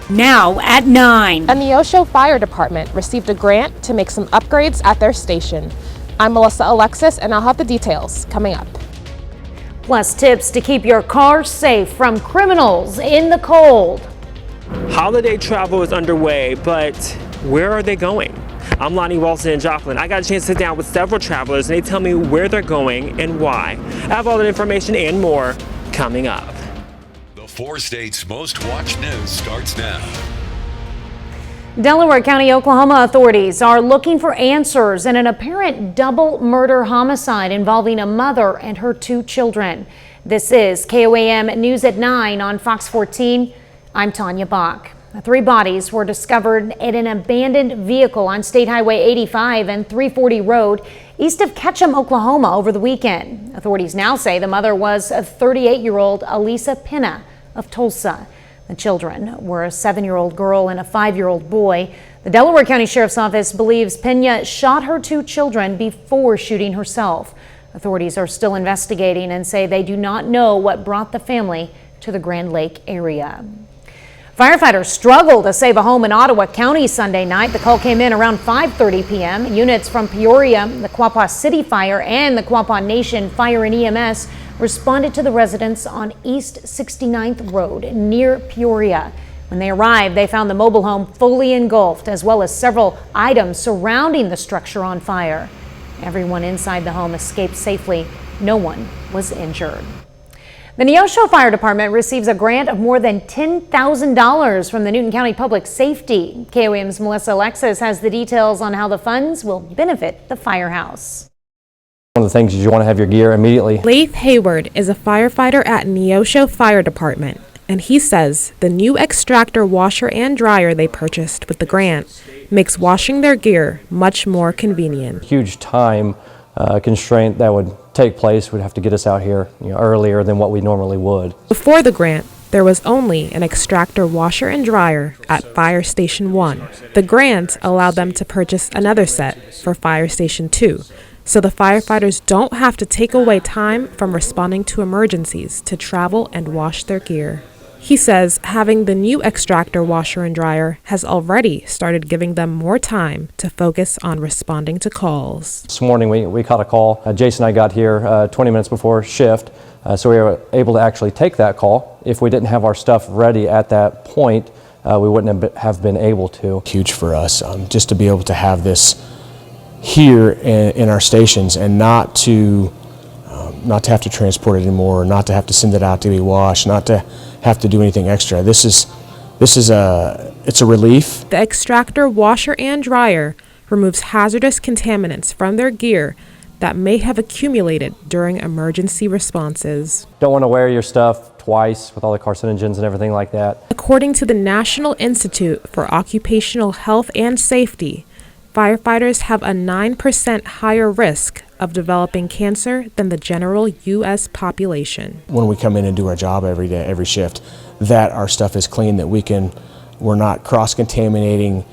Now at 9. And the Neosho Fire Department received a grant to make some upgrades at their station. I'm Melissa Alexis, and I'll have the details coming up. Plus tips to keep your car safe from criminals in the cold. Holiday travel is underway, but where are they going? I'm Lonnie Walton in Joplin. I got a chance to sit down with several travelers and they tell me where they're going and why. I have all that information and more coming up. The 4 states' most watched news starts now. Delaware County, Oklahoma authorities are looking for answers in an apparent double murder homicide involving a mother and her 2 children. This is KOAM News at 9 on Fox 14. I'm Tanya Bach. 3 bodies were discovered in an abandoned vehicle on State Highway 85 and 340 Road east of Ketchum, Oklahoma over the weekend. Authorities now say the mother was a 38-year-old Elisa Pena of Tulsa. The children were a 7-year-old girl and a 5-year-old boy. The Delaware County Sheriff's Office believes Pena shot her 2 children before shooting herself. Authorities are still investigating and say they do not know what brought the family to the Grand Lake area. Firefighters struggled to save a home in Ottawa County Sunday night. The call came in around 5:30 p.m. Units from Peoria, the Quapaw City Fire, and the Quapaw Nation Fire and EMS responded to the residents on East 69th Road near Peoria. When they arrived, they found the mobile home fully engulfed, as well as several items surrounding the structure on fire. Everyone inside the home escaped safely. No one was injured. The Neosho Fire Department receives a grant of more than $10,000 from the Newton County Public Safety. KOAM's Melissa Alexis has the details on how the funds will benefit the firehouse. One of the things is you want to have your gear immediately. Leif Hayward is a firefighter at Neosho Fire Department, and he says the new extractor washer and dryer they purchased with the grant makes washing their gear much more convenient. Huge time constraint that would take place would have to get us out here earlier than what we normally would. Before the grant, there was only an extractor washer and dryer at Fire Station 1. The grant allowed them to purchase another set for Fire Station 2, so the firefighters don't have to take away time from responding to emergencies to travel and wash their gear. He says having the new extractor washer and dryer has already started giving them more time to focus on responding to calls. This morning we caught a call. Jason and I got here 20 minutes before shift, so we were able to actually take that call. If we didn't have our stuff ready at that point, we wouldn't have been able to. Huge for us just to be able to have this here in our stations and not to have to transport it anymore, not to have to send it out to be washed, not to have to do anything extra. It's a relief. The extractor washer and dryer removes hazardous contaminants from their gear that may have accumulated during emergency responses. Don't want to wear your stuff twice with all the carcinogens and everything like that. According to the National Institute for Occupational Health and Safety, firefighters have a 9% higher risk of developing cancer than the general U.S. population. When we come in and do our job every day, every shift, that our stuff is clean, that we're not cross-contaminating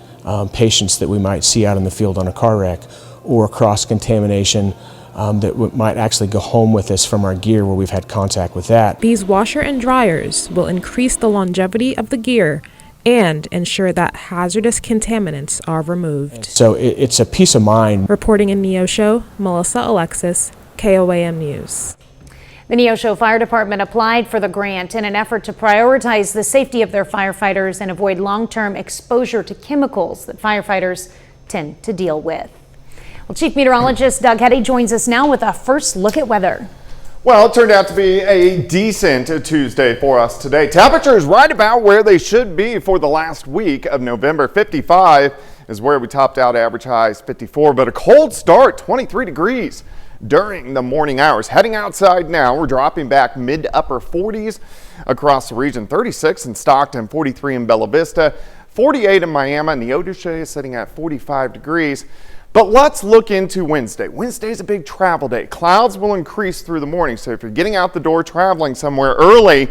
patients that we might see out in the field on a car wreck, or cross-contamination that might actually go home with us from our gear where we've had contact with that. These washer and dryers will increase the longevity of the gear and ensure that hazardous contaminants are removed. So it's a peace of mind. Reporting in Neosho, Melissa Alexis, KOAM News. The Neosho Fire Department applied for the grant in an effort to prioritize the safety of their firefighters and avoid long-term exposure to chemicals that firefighters tend to deal with. Well, Chief Meteorologist Doug Hetty joins us now with a first look at weather. Well, it turned out to be a decent Tuesday for us today. Temperatures right about where they should be for the last week of November. 55 is where we topped out, average highs 54, but a cold start, 23 degrees during the morning hours. Heading outside now, we're dropping back mid to upper 40s across the region. 36 in Stockton, 43 in Bella Vista, 48 in Miami, and the Neodesha is sitting at 45 degrees. But let's look into Wednesday. Wednesday is a big travel day. Clouds will increase through the morning, so if you're getting out the door traveling somewhere early,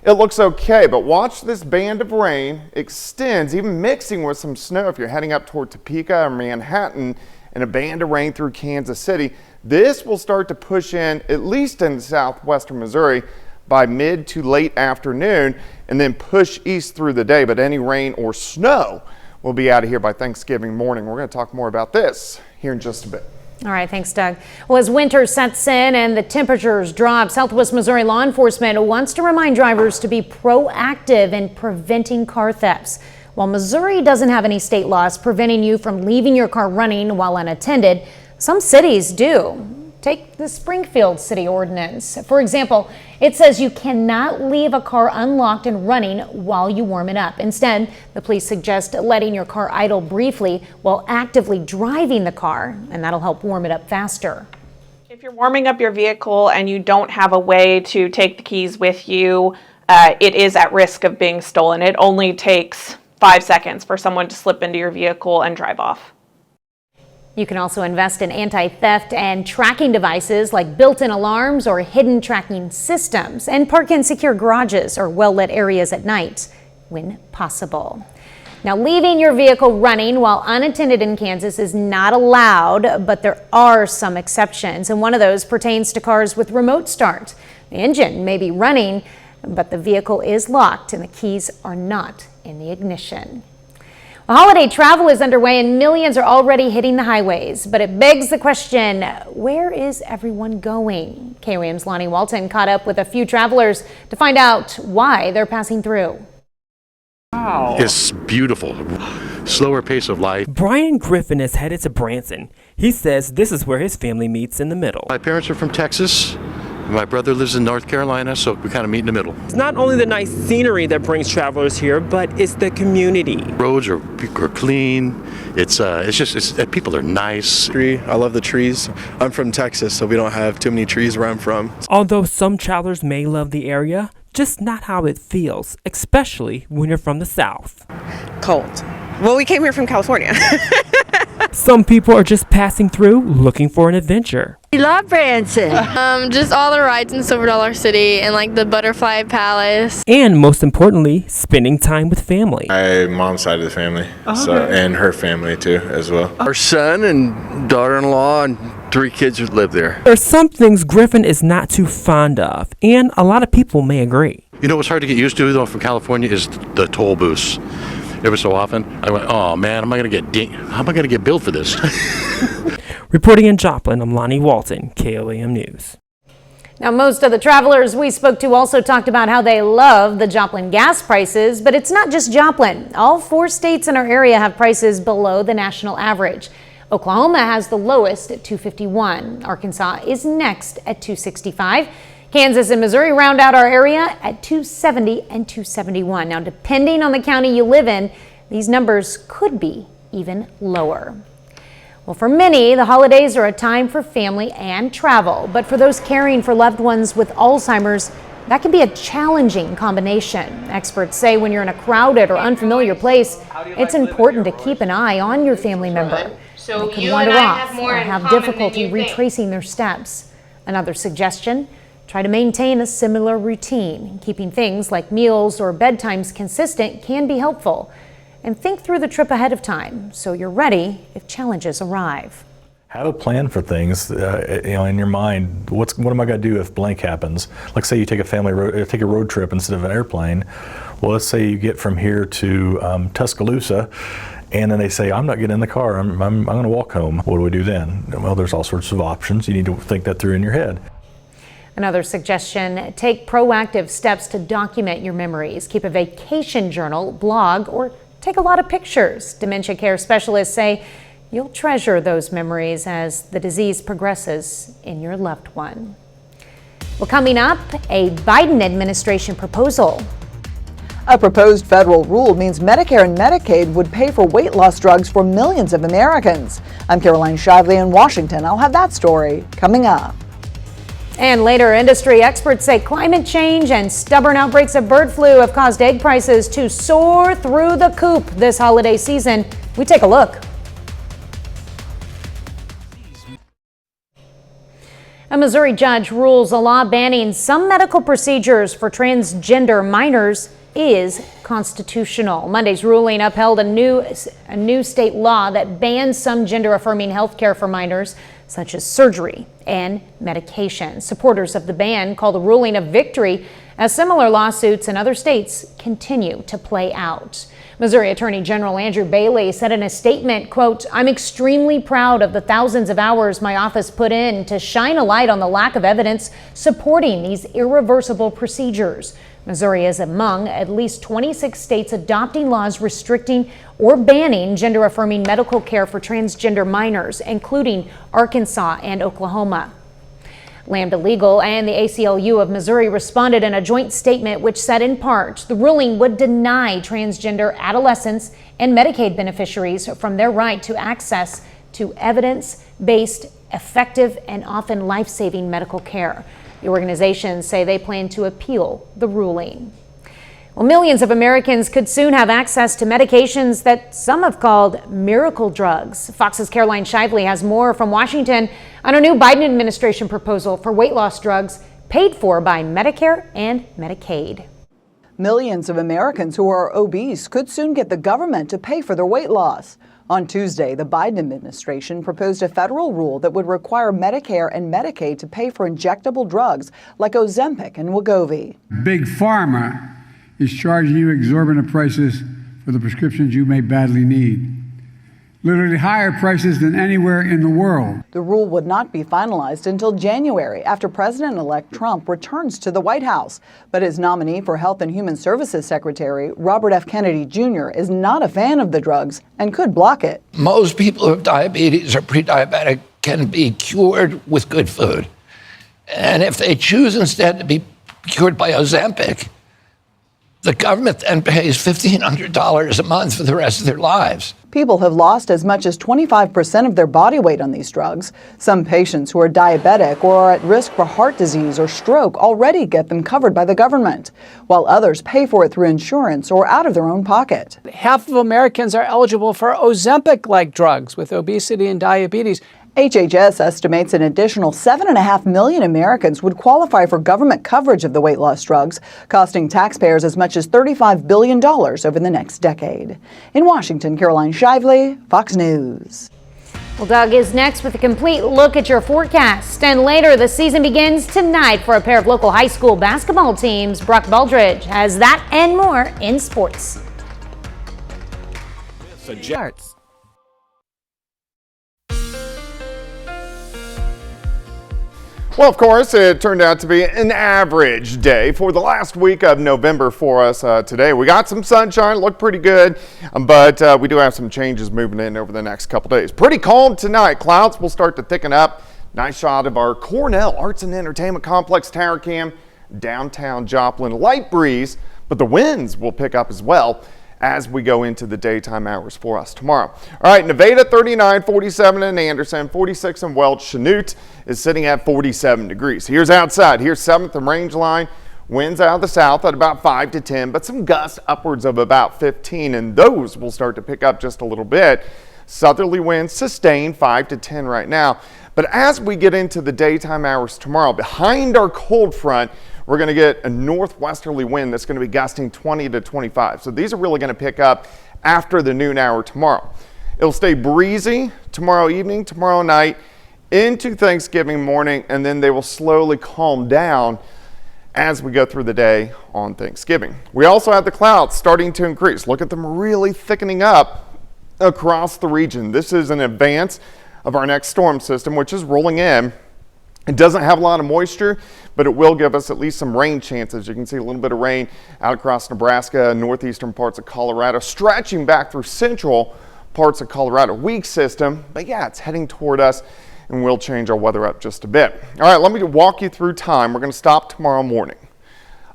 it looks okay. But watch this band of rain extends, even mixing with some snow if you're heading up toward Topeka or Manhattan, and a band of rain through Kansas City. This will start to push in, at least in southwestern Missouri, by mid to late afternoon and then push east through the day. But any rain or snow will be out of here by Thanksgiving morning. We're going to talk more about this here in just a bit. All right, thanks, Doug. Well, as winter sets in and the temperatures drop, Southwest Missouri law enforcement wants to remind drivers to be proactive in preventing car thefts. While Missouri doesn't have any state laws preventing you from leaving your car running while unattended, some cities do. Take the Springfield city ordinance. For example, it says you cannot leave a car unlocked and running while you warm it up. Instead, the police suggest letting your car idle briefly while actively driving the car, and that'll help warm it up faster. If you're warming up your vehicle and you don't have a way to take the keys with you, it is at risk of being stolen. It only takes 5 seconds for someone to slip into your vehicle and drive off. You can also invest in anti-theft and tracking devices like built-in alarms or hidden tracking systems, and park in secure garages or well-lit areas at night when possible. Now, leaving your vehicle running while unattended in Kansas is not allowed, but there are some exceptions, and one of those pertains to cars with remote start. The engine may be running, but the vehicle is locked and the keys are not in the ignition. Holiday travel is underway and millions are already hitting the highways, but it begs the question, where is everyone going? KOAM's Lonnie Walton caught up with a few travelers to find out why they're passing through. Wow. It's beautiful. Slower pace of life. Brian Griffin is headed to Branson. He says this is where his family meets in the middle. My parents are from Texas. My brother lives in North Carolina, so we kind of meet in the middle. It's not only the nice scenery that brings travelers here, but it's the community. Roads are clean. It's people are nice. I love the trees. I'm from Texas, so we don't have too many trees where I'm from. Although some travelers may love the area, just not how it feels, especially when you're from the South. Cold. Well, we came here from California. Some people are just passing through looking for an adventure. We love Branson. Just all the rides in Silver Dollar City and like the Butterfly Palace. And most importantly, spending time with family. My mom's side of the family, and her family too as well. Our son and daughter-in-law and 3 kids who live there. There are some things Griffin is not too fond of, and a lot of people may agree. You know what's hard to get used to though from California is the toll booths. Every so often, I went, oh man, how am I going to get billed for this? Reporting in Joplin, I'm Lonnie Walton, KOAM News. Now, most of the travelers we spoke to also talked about how they love the Joplin gas prices, but it's not just Joplin. All 4 states in our area have prices below the national average. Oklahoma has the lowest at $2.51. Arkansas is next at $2.65. Kansas and Missouri round out our area at $2.70 and $2.71. Now, depending on the county you live in, these numbers could be even lower. Well, for many, the holidays are a time for family and travel, but for those caring for loved ones with Alzheimer's, that can be a challenging combination. Experts say when you're in a crowded or unfamiliar place, it's important to keep an eye on your family member. They can wander off or have difficulty retracing their steps. Another suggestion: try to maintain a similar routine. Keeping things like meals or bedtimes consistent can be helpful. And think through the trip ahead of time so you're ready if challenges arrive. Have a plan for things, in your mind. What am I going to do if blank happens? Like say you take a road trip instead of an airplane. Well, let's say you get from here to Tuscaloosa, and then they say, I'm not getting in the car, I'm going to walk home. What do we do then? Well, there's all sorts of options. You need to think that through in your head. Another suggestion: take proactive steps to document your memories. Keep a vacation journal, blog, or take a lot of pictures. Dementia care specialists say you'll treasure those memories as the disease progresses in your loved one. Well, coming up, a Biden administration proposal. A proposed federal rule means Medicare and Medicaid would pay for weight loss drugs for millions of Americans. I'm Caroline Shively in Washington. I'll have that story coming up. And later, industry experts say climate change and stubborn outbreaks of bird flu have caused egg prices to soar through the coop this holiday season. We take a look. A Missouri judge rules a law banning some medical procedures for transgender minors is constitutional. Monday's ruling upheld a new state law that bans some gender-affirming health care for minors. such as surgery and medication. Supporters of the ban call the ruling a victory as similar lawsuits in other states continue to play out. Missouri Attorney General Andrew Bailey said in a statement, quote, "I'm extremely proud of the thousands of hours my office put in to shine a light on the lack of evidence supporting these irreversible procedures." Missouri is among at least 26 states adopting laws restricting or banning gender-affirming medical care for transgender minors, including Arkansas and Oklahoma. Lambda Legal and the ACLU of Missouri responded in a joint statement which said in part the ruling would deny transgender adolescents and Medicaid beneficiaries from their right to access to evidence-based, effective, and often life-saving medical care. The organizations say they plan to appeal the ruling. Well, millions of Americans could soon have access to medications that some have called miracle drugs. Fox's Caroline Shively has more from Washington on a new Biden administration proposal for weight loss drugs paid for by Medicare and Medicaid. Millions of Americans who are obese could soon get the government to pay for their weight loss. On Tuesday, the Biden administration proposed a federal rule that would require Medicare and Medicaid to pay for injectable drugs like Ozempic and Wegovy. Big Pharma is charging you exorbitant prices for the prescriptions you may badly need. Literally higher prices than anywhere in the world. The rule would not be finalized until January after President-elect Trump returns to the White House. But his nominee for Health and Human Services Secretary, Robert F. Kennedy Jr., is not a fan of the drugs and could block it. Most people who have diabetes or pre-diabetic can be cured with good food. And if they choose instead to be cured by Ozempic, the government then pays $1,500 a month for the rest of their lives. People have lost as much as 25% of their body weight on these drugs. Some patients who are diabetic or are at risk for heart disease or stroke already get them covered by the government, while others pay for it through insurance or out of their own pocket. Half of Americans are eligible for Ozempic-like drugs with obesity and diabetes. HHS estimates an additional 7.5 million Americans would qualify for government coverage of the weight loss drugs, costing taxpayers as much as $35 billion over the next decade. In Washington, Caroline Shively, Fox News. Well, Doug is next with a complete look at your forecast. And later, the season begins tonight for a pair of local high school basketball teams. Brock Baldridge has that and more in sports. Well, of course, it turned out to be an average day for the last week of November for us today. We got some sunshine, looked pretty good, but we do have some changes moving in over the next couple days. Pretty calm tonight. Clouds will start to thicken up. Nice shot of our Cornell Arts and Entertainment Complex tower cam, downtown Joplin. Light breeze, but the winds will pick up as well as we go into the daytime hours for us tomorrow. All right, Nevada 39, 47 in Anderson, 46 in Welch. Chanute is sitting at 47 degrees. Here's outside. Here's 7th and Range Line. Winds out of the south at about 5 to 10, but some gusts upwards of about 15, and those will start to pick up just a little bit. Southerly winds sustain 5 to 10 right now. But as we get into the daytime hours tomorrow, behind our cold front, we're going to get a northwesterly wind that's going to be gusting 20 to 25. So these are really going to pick up after the noon hour tomorrow. It'll stay breezy tomorrow evening, tomorrow night, into Thanksgiving morning, and then they will slowly calm down as we go through the day on Thanksgiving. We also have the clouds starting to increase. Look at them really thickening up across the region. This is in advance of our next storm system, which is rolling in. It doesn't have a lot of moisture, but it will give us at least some rain chances. You can see a little bit of rain out across Nebraska, northeastern parts of Colorado, stretching back through central parts of Colorado. Weak system, but yeah, it's heading toward us, and we'll change our weather up just a bit. All right, let me walk you through time. We're going to stop tomorrow morning.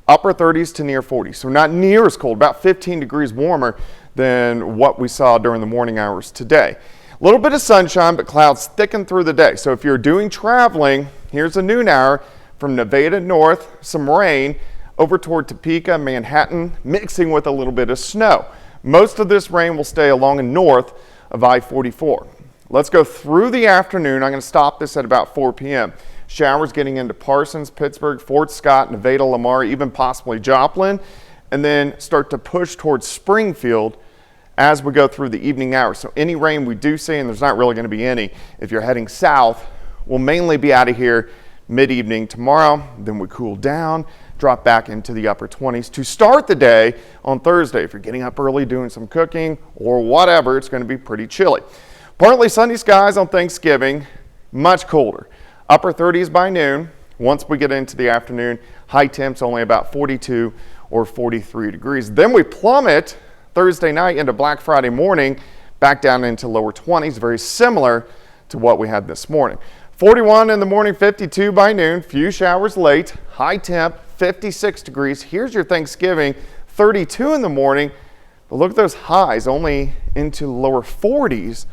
Upper 30s to near 40s, so not near as cold, about 15 degrees warmer than what we saw during the morning hours today. A little bit of sunshine, but clouds thicken through the day. So if you're doing traveling, here's a noon hour from Nevada north, some rain over toward Topeka, Manhattan, mixing with a little bit of snow. Most of this rain will stay along and north of I-44. Let's go through the afternoon. I'm going to stop this at about 4 p.m. Showers getting into Parsons, Pittsburgh, Fort Scott, Nevada, Lamar, even possibly Joplin, and then start to push towards Springfield as we go through the evening hours. So any rain we do see, and there's not really going to be any if you're heading south We'll mainly be out of here mid-evening tomorrow. Then we cool down, drop back into the upper 20s to start the day on Thursday. If you're getting up early doing some cooking or whatever, it's going to be pretty chilly. Partly sunny skies on Thanksgiving, much colder. Upper 30s by noon. Once we get into the afternoon, high temps only about 42 or 43 degrees. Then we plummet Thursday night into Black Friday morning, back down into lower 20s, very similar to what we had this morning. 41 in the morning, 52 by noon, few showers late, high temp, 56 degrees. Here's your Thanksgiving, 32 in the morning, but look at those highs, only into lower 40s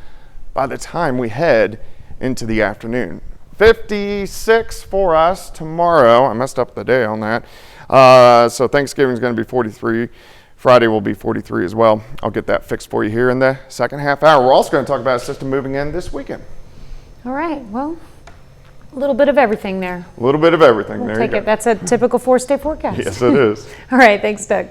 by the time we head into the afternoon. 56 for us tomorrow. I messed up the day on that. So Thanksgiving is going to be 43. Friday will be 43 as well. I'll get that fixed for you here in the second half hour. We're also going to talk about a system moving in this weekend. All right. Well, a little bit of everything there. A little bit of everything. We'll there take you go. it. That's a typical 4-state forecast. Yes, it is. All right. Thanks, Doug.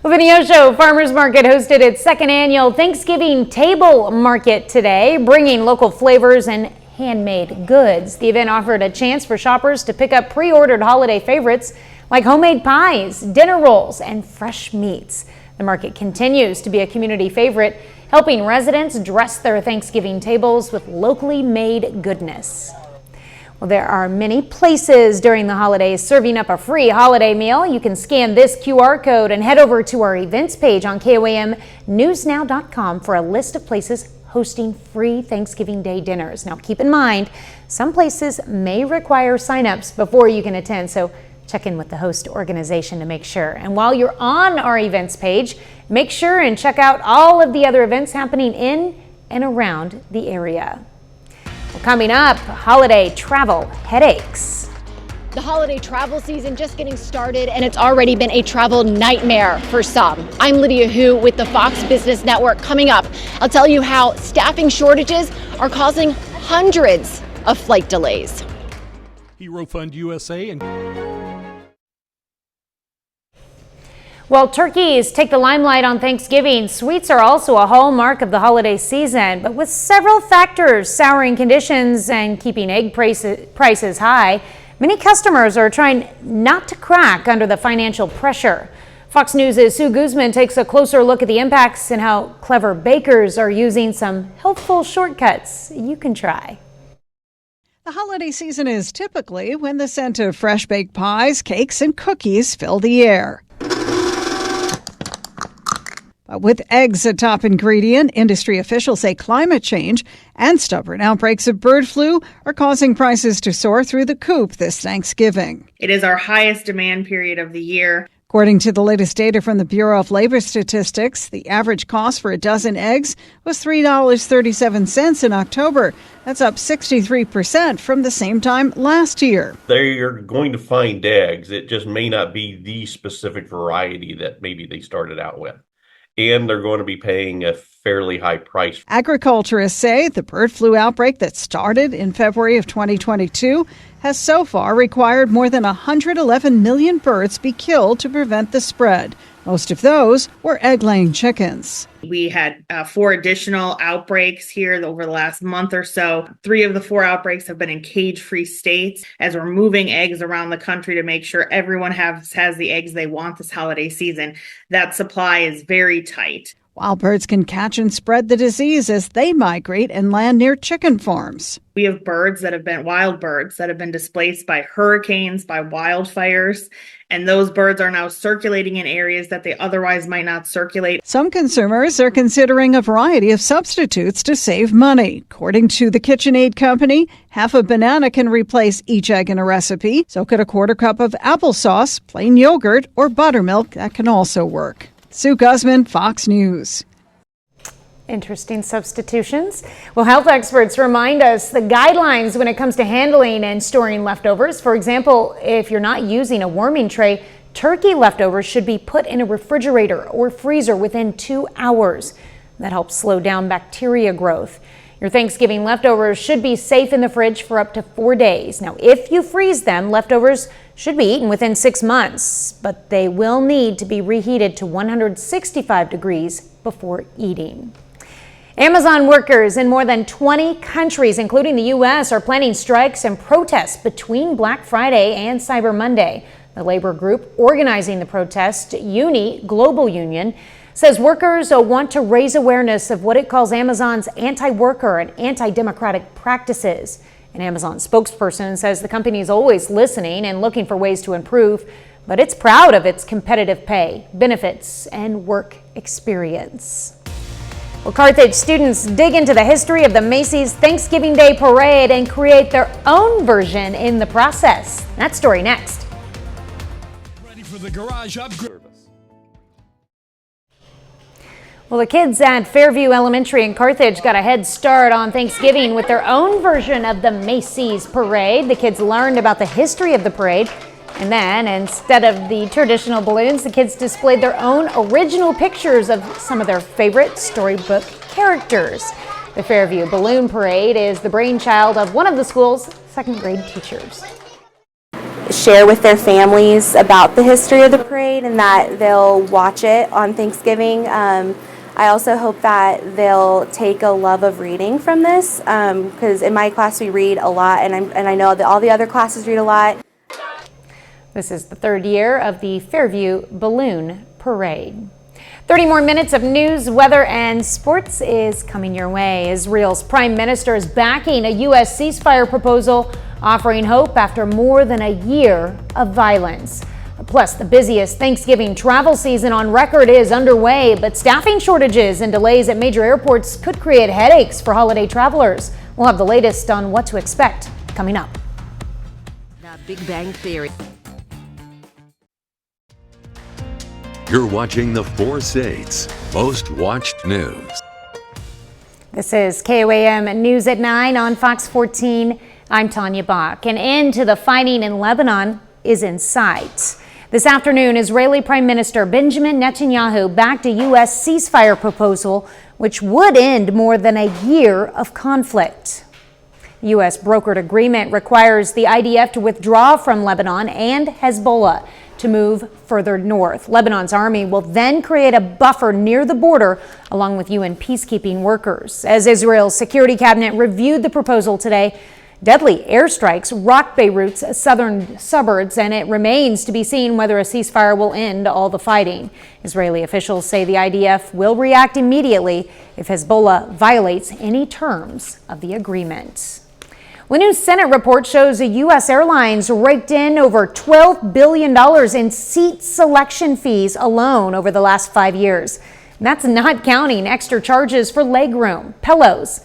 Well, the Neo Show Farmers Market hosted its second annual Thanksgiving Table Market today, bringing local flavors and handmade goods. The event offered a chance for shoppers to pick up pre-ordered holiday favorites like homemade pies, dinner rolls, and fresh meats. The market continues to be a community favorite, helping residents dress their Thanksgiving tables with locally made goodness. Well, there are many places during the holidays serving up a free holiday meal. You can scan this QR code and head over to our events page on KOAMnewsnow.com for a list of places hosting free Thanksgiving Day dinners. Now, keep in mind, some places may require signups before you can attend, so check in with the host organization to make sure. And while you're on our events page, make sure and check out all of the other events happening in and around the area. Well, coming up, holiday travel headaches. The holiday travel season just getting started, and it's already been a travel nightmare for some. I'm Lydia Hu with the Fox Business Network. Coming up, I'll tell you how staffing shortages are causing hundreds of flight delays. Hero Fund USA and While turkeys take the limelight on Thanksgiving, sweets are also a hallmark of the holiday season. But with several factors souring conditions and keeping egg prices high, many customers are trying not to crack under the financial pressure. Fox News' Sue Guzman takes a closer look at the impacts and how clever bakers are using some helpful shortcuts you can try. The holiday season is typically when the scent of fresh baked pies, cakes, and cookies fill the air. But with eggs a top ingredient, industry officials say climate change and stubborn outbreaks of bird flu are causing prices to soar through the coop this Thanksgiving. It is our highest demand period of the year. According to the latest data from the Bureau of Labor Statistics, the average cost for a dozen eggs was $3.37 in October. That's up 63% from the same time last year. They're going to find eggs. It just may not be the specific variety that maybe they started out with. And they're going to be paying a fairly high price. Agriculturists say the bird flu outbreak that started in February of 2022 has so far required more than 111 million birds be killed to prevent the spread. Most of those were egg-laying chickens. We had 4 additional outbreaks here over the last month or so. 3 of the 4 outbreaks have been in cage-free states. As we're moving eggs around the country to make sure everyone has the eggs they want this holiday season, that supply is very tight. Wild birds can catch and spread the disease as they migrate and land near chicken farms. We have wild birds that have been displaced by hurricanes, by wildfires, and those birds are now circulating in areas that they otherwise might not circulate. Some consumers are considering a variety of substitutes to save money. According to the KitchenAid company, half a banana can replace each egg in a recipe. So could a quarter cup of applesauce, plain yogurt, or buttermilk. That can also work. Sue Guzman, Fox News. Interesting substitutions. Well, health experts remind us the guidelines when it comes to handling and storing leftovers. For example, if you're not using a warming tray, turkey leftovers should be put in a refrigerator or freezer within 2 hours. That helps slow down bacteria growth. Your Thanksgiving leftovers should be safe in the fridge for up to 4 days. Now, if you freeze them, leftovers should be eaten within 6 months, but they will need to be reheated to 165 degrees before eating. Amazon workers in more than 20 countries, including the U.S., are planning strikes and protests between Black Friday and Cyber Monday. The labor group organizing the protest, Uni Global Union, says workers want to raise awareness of what it calls Amazon's anti-worker and anti-democratic practices. An Amazon spokesperson says the company is always listening and looking for ways to improve, but it's proud of its competitive pay, benefits, and work experience. Well, Carthage students dig into the history of the Macy's Thanksgiving Day Parade and create their own version in the process. That story next. Ready for the garage upgrade. Well, the kids at Fairview Elementary in Carthage got a head start on Thanksgiving with their own version of the Macy's Parade. The kids learned about the history of the parade. And then, instead of the traditional balloons, the kids displayed their own original pictures of some of their favorite storybook characters. The Fairview Balloon Parade is the brainchild of one of the school's second grade teachers. Share with their families about the history of the parade and that they'll watch it on Thanksgiving. I also hope that they'll take a love of reading from this, because in my class we read a lot, and I know that all the other classes read a lot. This is the third year of the Fairview Balloon Parade. 30 more minutes of news, weather, and sports is coming your way. Israel's prime minister is backing a U.S. ceasefire proposal, offering hope after more than a year of violence. Plus, the busiest Thanksgiving travel season on record is underway, but staffing shortages and delays at major airports could create headaches for holiday travelers. We'll have the latest on what to expect coming up. The Big Bang Theory. You're watching the Four States most watched news. This is KOAM News at 9 on Fox 14. I'm Tanya Bach. An end to the fighting in Lebanon is in sight. This afternoon, Israeli Prime Minister Benjamin Netanyahu backed a U.S. ceasefire proposal, which would end more than a year of conflict. The U.S. brokered agreement requires the IDF to withdraw from Lebanon and Hezbollah to move further north. Lebanon's army will then create a buffer near the border along with UN peacekeeping workers. As Israel's security cabinet reviewed the proposal today, deadly airstrikes rocked Beirut's southern suburbs, and it remains to be seen whether a ceasefire will end all the fighting. Israeli officials say the IDF will react immediately if Hezbollah violates any terms of the agreement. Well, a new Senate report shows the U.S. airlines raked in over $12 billion in seat selection fees alone over the last 5 years. And that's not counting extra charges for legroom, pillows,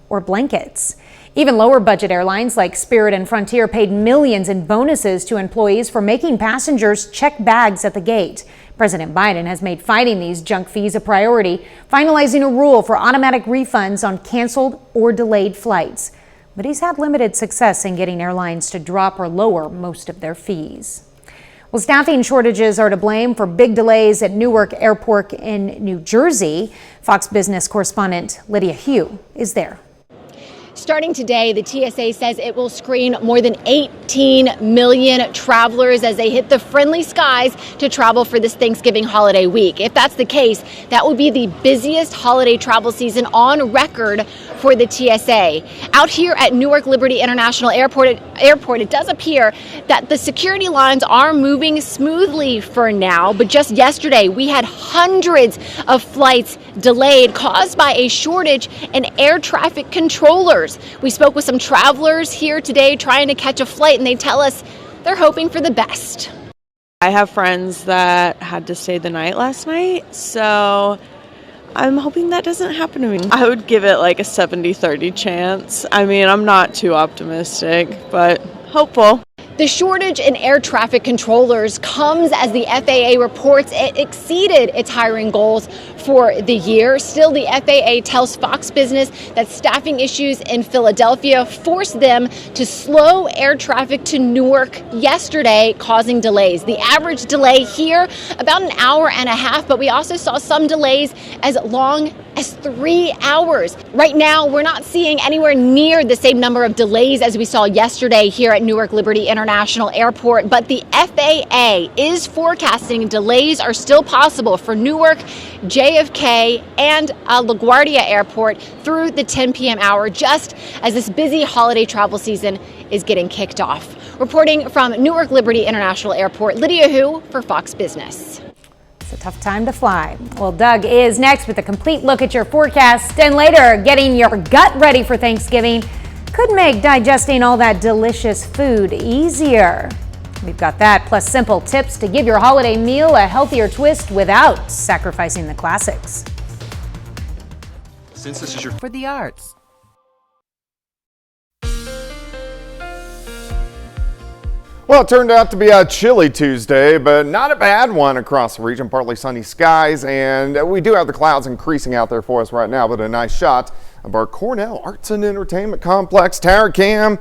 or blankets. Even lower budget airlines like Spirit and Frontier paid millions in bonuses to employees for making passengers check bags at the gate. President Biden has made fighting these junk fees a priority, finalizing a rule for automatic refunds on canceled or delayed flights. But he's had limited success in getting airlines to drop or lower most of their fees. Well, staffing shortages are to blame for big delays at Newark Airport in New Jersey. Fox Business correspondent Lydia Hugh is there. Starting today, the TSA says it will screen more than 18 million travelers as they hit the friendly skies to travel for this Thanksgiving holiday week. If that's the case, that would be the busiest holiday travel season on record for the TSA. Out here at Newark Liberty International Airport, it does appear that the security lines are moving smoothly for now, but just yesterday we had hundreds of flights delayed caused by a shortage in air traffic controllers. We spoke with some travelers here today trying to catch a flight, and they tell us they're hoping for the best. I have friends that had to stay the night last night, so I'm hoping that doesn't happen to me. I would give it like a 70-30 chance. I mean, I'm not too optimistic, but hopeful. The shortage in air traffic controllers comes as the FAA reports it exceeded its hiring goals for the year. Still, the FAA tells Fox Business that staffing issues in Philadelphia forced them to slow air traffic to Newark yesterday, causing delays. The average delay here, about an hour and a half, but we also saw some delays as long as as 3 hours. Right now, we're not seeing anywhere near the same number of delays as we saw yesterday here at Newark Liberty International Airport, but the FAA is forecasting delays are still possible for Newark, JFK, and LaGuardia Airport through the 10 p.m. hour, just as this busy holiday travel season is getting kicked off. Reporting from Newark Liberty International Airport, Lydia Hu for Fox Business. It's a tough time to fly. Well, Doug is next with a complete look at your forecast, and later, getting your gut ready for Thanksgiving could make digesting all that delicious food easier. We've got that, plus simple tips to give your holiday meal a healthier twist without sacrificing the classics. Since this is your For the arts. Well, it turned out to be a chilly Tuesday, but not a bad one across the region. Partly sunny skies, and we do have the clouds increasing out there for us right now, but a nice shot of our Cornell Arts and Entertainment Complex tower cam.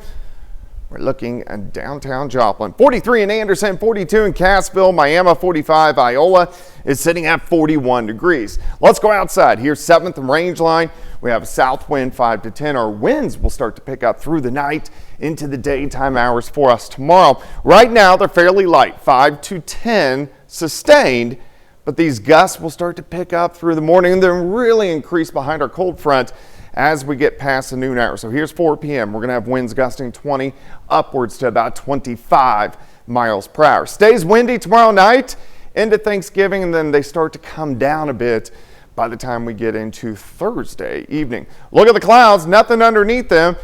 We're looking at downtown Joplin. 43 in Anderson, 42 in Cassville, Miami, 45, Iola is sitting at 41 degrees. Let's go outside. Here's 7th and Range Line. We have a south wind 5 to 10. Our winds will start to pick up through the night into the daytime hours for us tomorrow. Right now, they're fairly light, 5 to 10 sustained, but these gusts will start to pick up through the morning and then really increase behind our cold front as we get past the noon hour. So here's 4 p.m. We're going to have winds gusting 20 upwards to about 25 miles per hour. Stays windy tomorrow night into Thanksgiving, and then they start to come down a bit by the time we get into Thursday evening. Look at the clouds, nothing underneath them,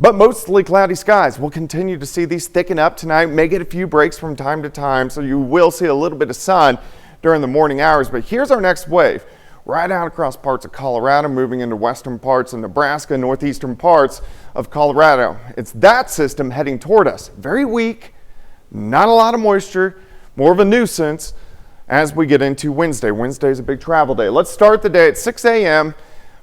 but mostly cloudy skies. We'll continue to see these thicken up tonight, may get a few breaks from time to time, so you will see a little bit of sun during the morning hours. But here's our next wave. Right out across parts of Colorado, moving into western parts of Nebraska, northeastern parts of Colorado. It's that system heading toward us. Very weak, not a lot of moisture, more of a nuisance as we get into Wednesday. Wednesday is a big travel day. Let's start the day at 6 a.m.,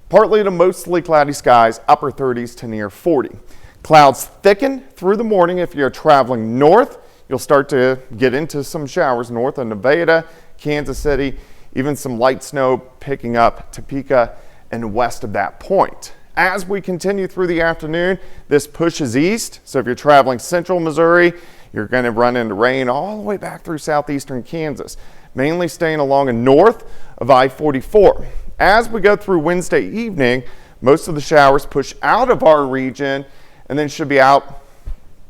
partly to mostly cloudy skies, upper 30s to near 40. Clouds thicken through the morning. If you're traveling north, you'll start to get into some showers north of Nevada, Kansas City, even some light snow picking up Topeka and west of that point. As we continue through the afternoon, this pushes east. So if you're traveling central Missouri, you're going to run into rain all the way back through southeastern Kansas, mainly staying along and north of I-44. As we go through Wednesday evening, most of the showers push out of our region and then should be out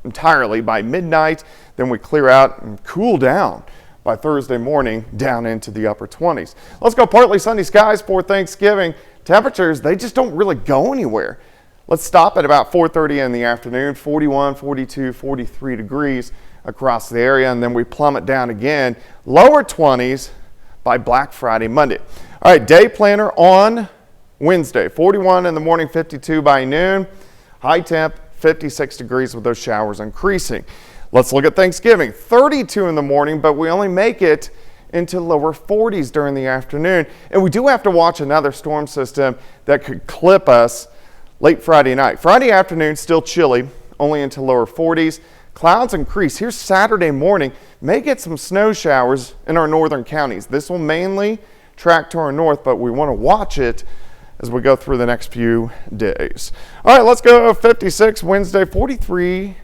entirely by midnight. Then we clear out and cool down by Thursday morning down into the upper 20s. Let's go partly sunny skies for Thanksgiving. Temperatures, they just don't really go anywhere. Let's stop at about 4:30 in the afternoon, 41, 42, 43 degrees across the area, and then we plummet down again, lower 20s by Black Friday, Monday. All right, day planner on Wednesday, 41 in the morning, 52 by noon, high temp, 56 degrees with those showers increasing. Let's look at Thanksgiving, 32 in the morning, but we only make it into lower 40s during the afternoon. And we do have to watch another storm system that could clip us late Friday night. Friday afternoon, still chilly, only into lower 40s. Clouds increase. Here's Saturday morning, may get some snow showers in our northern counties. This will mainly track to our north, but we want to watch it as we go through the next few days. All right, let's go 56 Wednesday, 43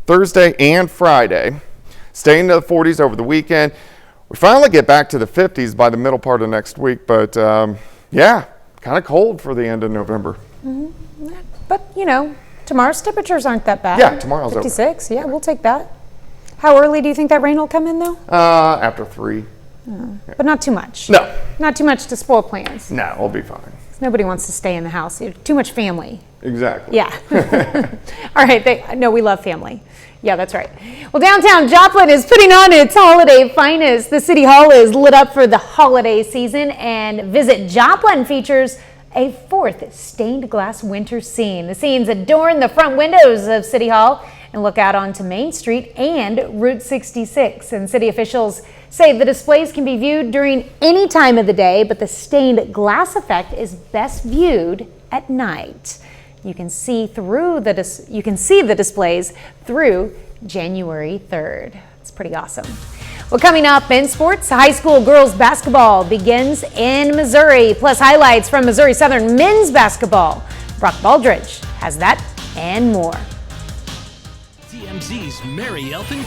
Thursday and Friday, staying to the 40s over the weekend. We finally get back to the 50s by the middle part of next week, but yeah, kind of cold for the end of November. Mm-hmm. But, you know, tomorrow's temperatures aren't that bad. Yeah, tomorrow's 56, yeah, we'll take that. How early do you think that rain will come in, though? After 3. Yeah. But not too much. No. Not too much to spoil plans. No, we'll be fine. Nobody wants to stay in the house. Too much family. Exactly. Yeah. All right. No, we love family. Yeah, that's right. Well, downtown Joplin is putting on its holiday finest. The City Hall is lit up for the holiday season, and Visit Joplin features a 4th stained glass winter scene. The scenes adorn the front windows of City Hall and look out onto Main Street and Route 66. And city officials say the displays can be viewed during any time of the day, but the stained glass effect is best viewed at night. You can see the displays through January 3rd. It's pretty awesome. Well, coming up in sports, high school girls basketball begins in Missouri, plus highlights from Missouri Southern men's basketball. Brock Baldridge has that and more. TMZ's Mary Elton.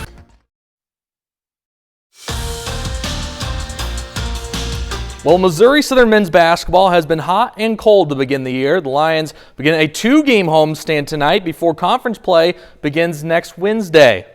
Well, Missouri Southern men's basketball has been hot and cold to begin the year. The Lions begin a 2-game homestand tonight before conference play begins next Wednesday.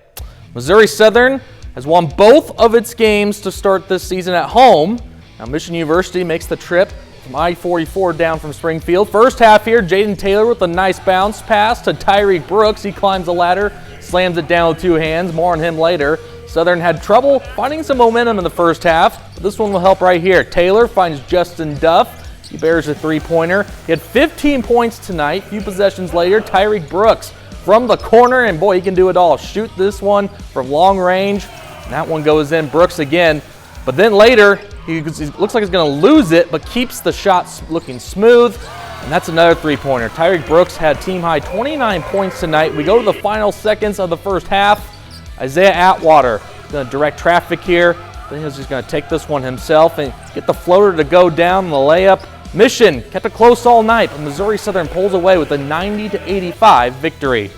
Missouri Southern has won both of its games to start this season at home. Now, Mission University makes the trip from I-44 down from Springfield. First half here, Jaden Taylor with a nice bounce pass to Tyreek Brooks. He climbs the ladder, slams it down with 2 hands. More on him later. Southern had trouble finding some momentum in the first half, but this one will help right here. Taylor finds Justin Duff. He bears a 3-pointer. He had 15 points tonight. A few possessions later, Tyreek Brooks from the corner, and boy, he can do it all. Shoot this one from long range. And that one goes in. Brooks again. But then later, he looks like he's going to lose it, but keeps the shot looking smooth. And that's another 3-pointer. Tyreek Brooks had team-high 29 points tonight. We go to the final seconds of the first half. Isaiah Atwater going to direct traffic here. I think he's just going to take this one himself and get the floater to go down the layup. Mission kept it close all night, but Missouri Southern pulls away with a 90-85 victory.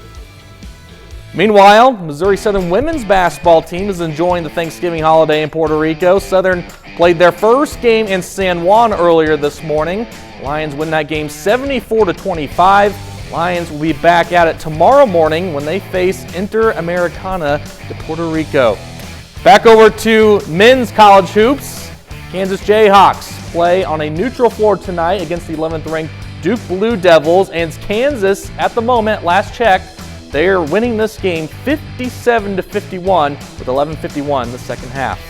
Meanwhile, Missouri Southern women's basketball team is enjoying the Thanksgiving holiday in Puerto Rico. Southern played their first game in San Juan earlier this morning. Lions win that game 74-25. Lions will be back at it tomorrow morning when they face Interamericana de Puerto Rico. Back over to men's college hoops. Kansas Jayhawks play on a neutral floor tonight against the 11th-ranked Duke Blue Devils. And Kansas, at the moment, last check, they are winning this game 57-51 with 11:51 the second half.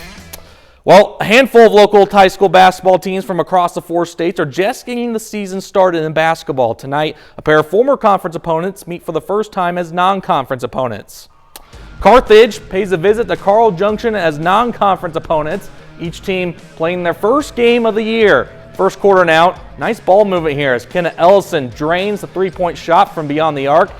Well, a handful of local high school basketball teams from across the 4 states are just getting the season started in basketball. Tonight, a pair of former conference opponents meet for the first time as non-conference opponents. Carthage pays a visit to Carl Junction as non-conference opponents, each team playing their first game of the year. First quarter now, nice ball movement here as Kenna Ellison drains the 3-point shot from beyond the arc,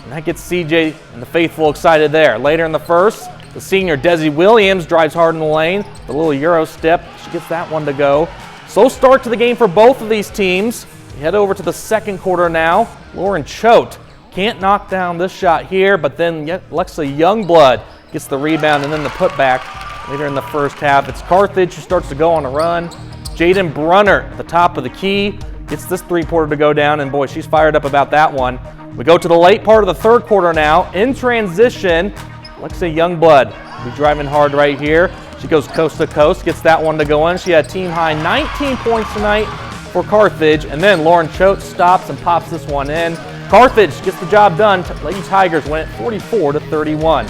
and that gets CJ and the faithful excited there. Later in the first, the senior Desi Williams drives hard in the lane. The little Euro step, she gets that one to go. Slow start to the game for both of these teams. We head over to the second quarter now. Lauren Choate can't knock down this shot here, but then Alexa Youngblood gets the rebound and then the putback later in the first half. It's Carthage who starts to go on a run. Jaden Brunner at the top of the key gets this 3-pointer to go down, and boy, she's fired up about that one. We go to the late part of the third quarter now. In transition, Alexa Youngblood will be driving hard right here. She goes coast to coast, gets that one to go in. She had team-high 19 points tonight for Carthage, and then Lauren Choate stops and pops this one in. Carthage gets the job done. Lady Tigers win it 44-31.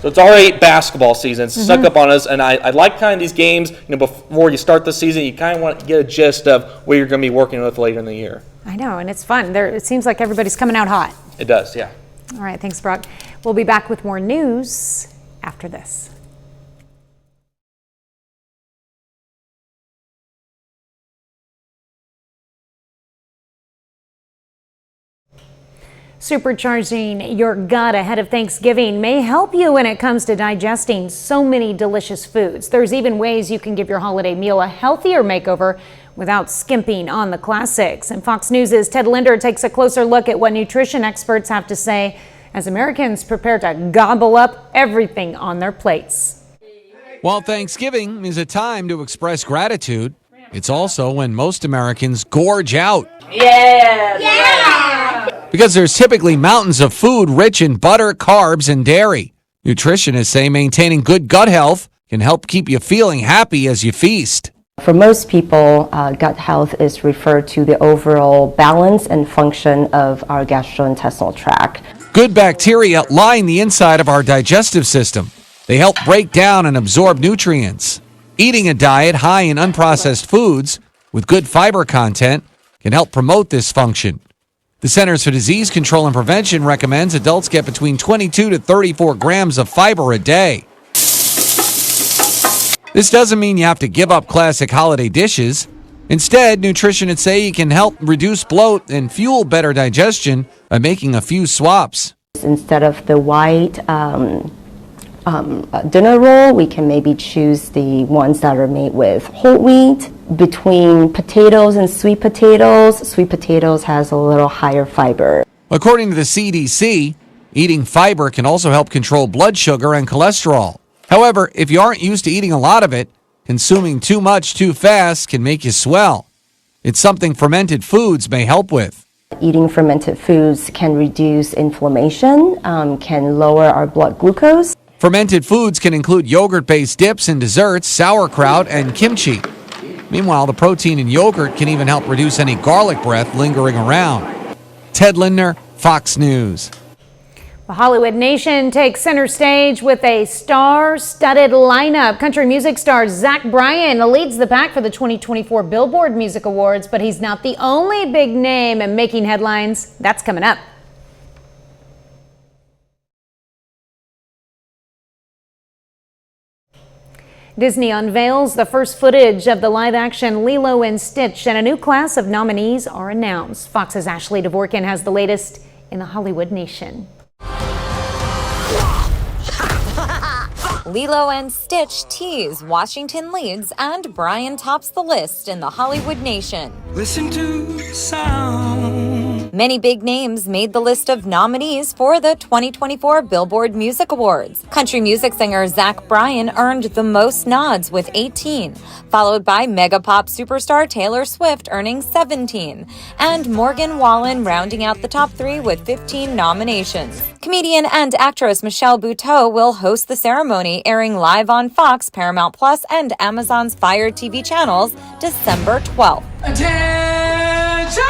So it's already basketball season. It's stuck up on us, and I like kind of these games. Before you start the season, you kind of want to get a gist of what you're going to be working with later in the year. I know, and it's fun. It seems like everybody's coming out hot. It does, yeah. All right, thanks, Brock. We'll be back with more news after this. Supercharging your gut ahead of Thanksgiving may help you when it comes to digesting so many delicious foods. There's even ways you can give your holiday meal a healthier makeover without skimping on the classics. And Fox News' Ted Linder takes a closer look at what nutrition experts have to say as Americans prepare to gobble up everything on their plates. While Thanksgiving is a time to express gratitude, it's also when most Americans gorge out. Because there's typically mountains of food rich in butter, carbs, and dairy. Nutritionists say maintaining good gut health can help keep you feeling happy as you feast. For most people, gut health is referred to the overall balance and function of our gastrointestinal tract. Good bacteria line the inside of our digestive system. They help break down and absorb nutrients. Eating a diet high in unprocessed foods with good fiber content can help promote this function. The Centers for Disease Control and Prevention recommends adults get between 22 to 34 grams of fiber a day. This doesn't mean you have to give up classic holiday dishes. Instead, nutritionists say you can help reduce bloat and fuel better digestion by making a few swaps. Instead of the white dinner roll, we can maybe choose the ones that are made with whole wheat. Between potatoes and sweet potatoes has a little higher fiber. According to the CDC, eating fiber can also help control blood sugar and cholesterol. However, if you aren't used to eating a lot of it, consuming too much too fast can make you swell. It's something fermented foods may help with. Eating fermented foods can reduce inflammation, can lower our blood glucose. Fermented foods can include yogurt-based dips and desserts, sauerkraut, and kimchi. Meanwhile, the protein in yogurt can even help reduce any garlic breath lingering around. Ted Lindner, Fox News. The Hollywood Nation takes center stage with a star-studded lineup. Country music star Zach Bryan leads the pack for the 2024 Billboard Music Awards, but he's not the only big name making headlines. That's coming up. Disney unveils the first footage of the live-action Lilo and Stitch, and a new class of nominees are announced. Fox's Ashley Dvorkin has the latest in the Hollywood Nation. Lilo and Stitch tease, Washington leads, and Bryan tops the list in the Hollywood Nation. Listen to the sound. Many big names made the list of nominees for the 2024 Billboard Music Awards. Country music singer Zach Bryan earned the most nods with 18, followed by mega pop superstar Taylor Swift earning 17, and Morgan Wallen rounding out the top 3 with 15 nominations. Comedian and actress Michelle Buteau will host the ceremony, airing live on Fox, Paramount Plus, and Amazon's Fire TV channels December 12th. Attention!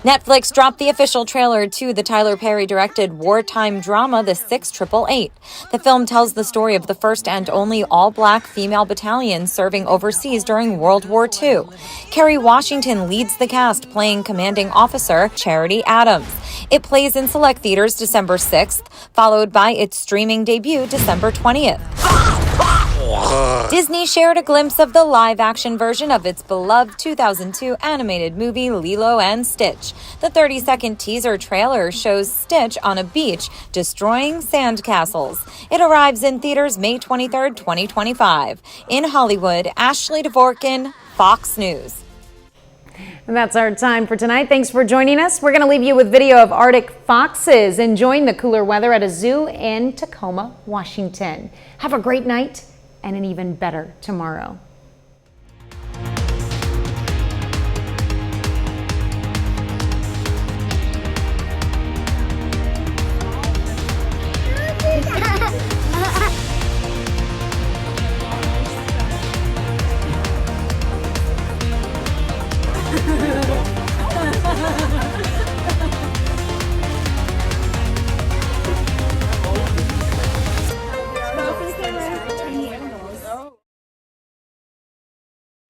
Netflix dropped the official trailer to the Tyler Perry-directed wartime drama The 688. The film tells the story of the first and only all-black female battalion serving overseas during World War II. Kerry Washington leads the cast, playing commanding officer Charity Adams. It plays in select theaters December 6th, followed by its streaming debut December 20th. Disney shared a glimpse of the live-action version of its beloved 2002 animated movie Lilo and Stitch. The 30-second teaser trailer shows Stitch on a beach destroying sandcastles. It arrives in theaters May 23, 2025. In Hollywood, Ashley Dvorkin, Fox News. And that's our time for tonight. Thanks for joining us. We're going to leave you with video of Arctic foxes enjoying the cooler weather at a zoo in Tacoma, Washington. Have a great night and an even better tomorrow.